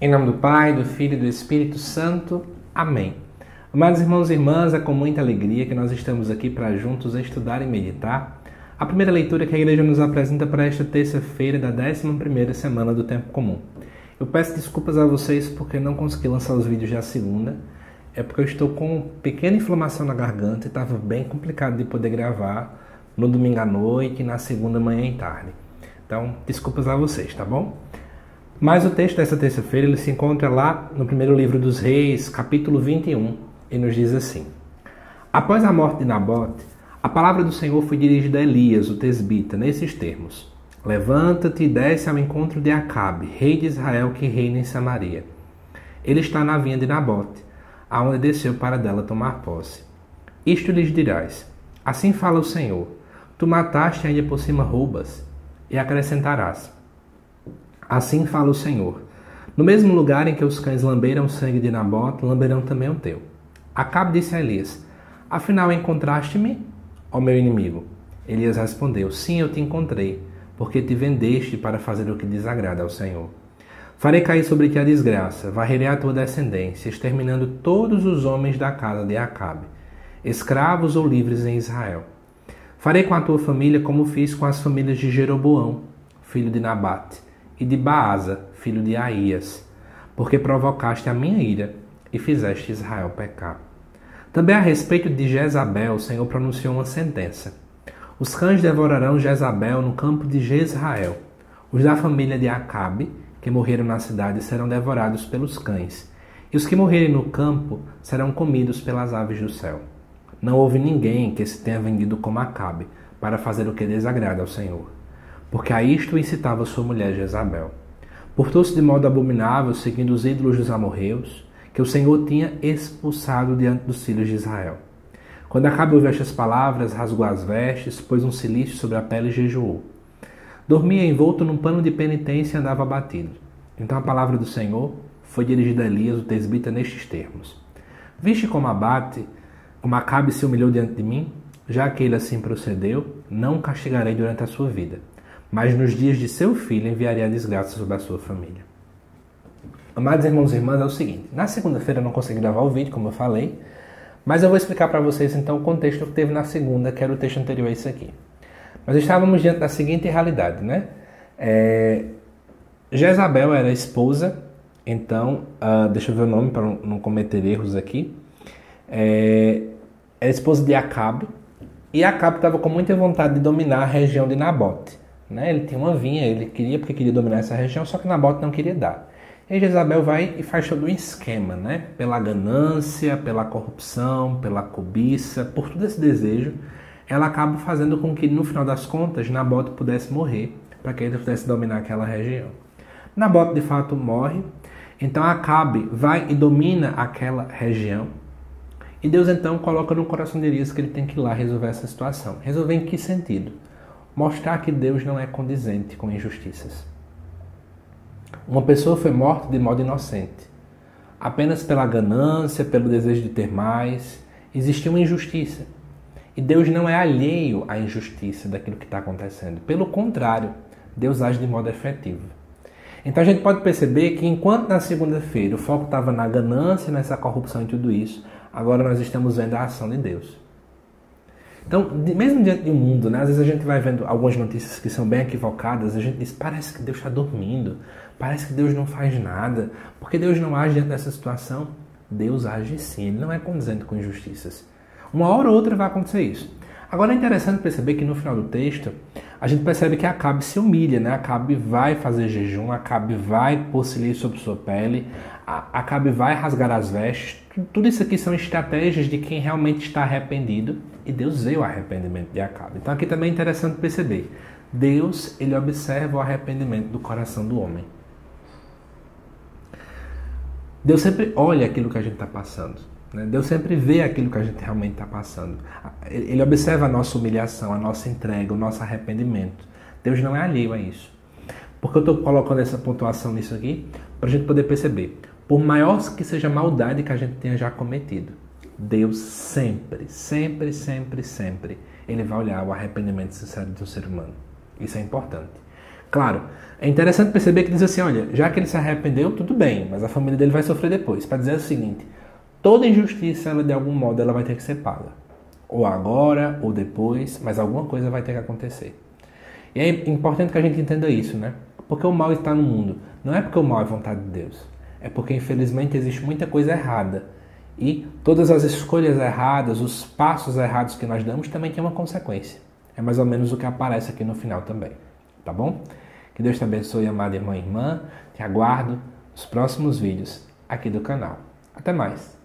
Em nome do Pai, do Filho e do Espírito Santo. Amém. Amados irmãos e irmãs, é com muita alegria que nós estamos aqui para juntos estudar e meditar a primeira leitura que a Igreja nos apresenta para esta terça-feira da 11ª semana do Tempo Comum. Eu peço desculpas a vocês porque não consegui lançar os vídeos da segunda. É porque eu estou com pequena inflamação na garganta e estava bem complicado de poder gravar no domingo à noite e na segunda manhã e tarde. Então, desculpas a vocês, tá bom? Mas o texto dessa terça-feira ele se encontra lá no primeiro livro dos Reis, capítulo 21, e nos diz assim: Após a morte de Nabote, a palavra do Senhor foi dirigida a Elias, o tesbita, nesses termos: Levanta-te e desce ao encontro de Acabe, rei de Israel que reina em Samaria. Ele está na vinha de Nabote, aonde desceu para dela tomar posse. Isto lhes dirás: Assim fala o Senhor: Tu mataste e ainda por cima roubas, e acrescentarás: Assim fala o Senhor: No mesmo lugar em que os cães lamberam o sangue de Nabote, lamberão também o teu. Acabe disse a Elias: Afinal encontraste-me, ó meu inimigo? Elias respondeu: Sim, eu te encontrei, porque te vendeste para fazer o que desagrada ao Senhor. Farei cair sobre ti a desgraça, varrerei a tua descendência, exterminando todos os homens da casa de Acabe, escravos ou livres em Israel. Farei com a tua família como fiz com as famílias de Jeroboão, filho de Nabate, e de Baasa, filho de Aías, porque provocaste a minha ira e fizeste Israel pecar. Também a respeito de Jezabel, o Senhor pronunciou uma sentença. Os cães devorarão Jezabel no campo de Jezrael. Os da família de Acabe, que morreram na cidade, serão devorados pelos cães, e os que morrerem no campo serão comidos pelas aves do céu. Não houve ninguém que se tenha vendido como Acabe, para fazer o que desagrada ao Senhor, porque a isto incitava sua mulher Jezabel. Portou-se de modo abominável, seguindo os ídolos dos amorreus, que o Senhor tinha expulsado diante dos filhos de Israel. Quando Acabe ouviu estas palavras, rasgou as vestes, pôs um cilício sobre a pele e jejuou. Dormia envolto num pano de penitência e andava abatido. Então a palavra do Senhor foi dirigida a Elias, o tesbita, nestes termos: Viste como Acabe se humilhou diante de mim? Já que ele assim procedeu, não o castigarei durante a sua vida, mas nos dias de seu filho enviarei a desgraça sobre a sua família. Amados irmãos e irmãs, é o seguinte: na segunda-feira eu não consegui gravar o vídeo, como eu falei, mas eu vou explicar para vocês então o contexto que teve na segunda, que era o texto anterior a isso aqui. Nós estávamos diante da seguinte realidade, né? Jezabel era esposa, então, deixa eu ver o nome para não cometer erros aqui. Era esposa de Acabe, e Acabe estava com muita vontade de dominar a região de Nabote. Né? Ele tinha uma vinha, ele queria dominar essa região, só que Nabote não queria dar. E Jezabel vai e faz todo um esquema, né? Pela ganância, pela corrupção, pela cobiça, por todo esse desejo, ela acaba fazendo com que, no final das contas, Nabote pudesse morrer, para que ele pudesse dominar aquela região. Nabote, de fato, morre, então Acabe vai e domina aquela região, e Deus, então, coloca no coração de Elias que ele tem que ir lá resolver essa situação. Resolver em que sentido? Mostrar que Deus não é condizente com injustiças. Uma pessoa foi morta de modo inocente, apenas pela ganância, pelo desejo de ter mais. Existiu uma injustiça. E Deus não é alheio à injustiça daquilo que está acontecendo. Pelo contrário, Deus age de modo efetivo. Então a gente pode perceber que enquanto na segunda-feira o foco estava na ganância, nessa corrupção e tudo isso, agora nós estamos vendo a ação de Deus. Então, mesmo diante de um mundo, né, às vezes a gente vai vendo algumas notícias que são bem equivocadas, a gente diz: parece que Deus está dormindo, parece que Deus não faz nada, porque Deus não age diante dessa situação. Deus age sim, Ele não é condizente com injustiças. Uma hora ou outra vai acontecer isso. Agora é interessante perceber que no final do texto, a gente percebe que Acabe se humilha, né? Acabe vai fazer jejum, Acabe vai pôr cilício sobre sua pele, Acabe vai rasgar as vestes. Tudo isso aqui são estratégias de quem realmente está arrependido, e Deus vê o arrependimento de Acabe. Então aqui também é interessante perceber, Deus, ele observa o arrependimento do coração do homem. Deus sempre olha aquilo que a gente está passando. Deus sempre vê aquilo que a gente realmente está passando. Ele observa a nossa humilhação, a nossa entrega, o nosso arrependimento. Deus não é alheio a isso. Por que eu estou colocando essa pontuação nisso aqui? Para a gente poder perceber. Por maior que seja a maldade que a gente tenha já cometido, Deus sempre, sempre, sempre, sempre, Ele vai olhar o arrependimento sincero do ser humano. Isso é importante. Claro, é interessante perceber que diz assim, olha, já que ele se arrependeu, tudo bem, mas a família dele vai sofrer depois. Para dizer o seguinte, toda injustiça, ela, de algum modo, ela vai ter que ser paga. Ou agora, ou depois, mas alguma coisa vai ter que acontecer. E é importante que a gente entenda isso, né? Porque o mal está no mundo. Não é porque o mal é vontade de Deus. É porque, infelizmente, existe muita coisa errada. E todas as escolhas erradas, os passos errados que nós damos também tem uma consequência. É mais ou menos o que aparece aqui no final também. Tá bom? Que Deus te abençoe, amada irmã e irmã. Te aguardo nos próximos vídeos aqui do canal. Até mais!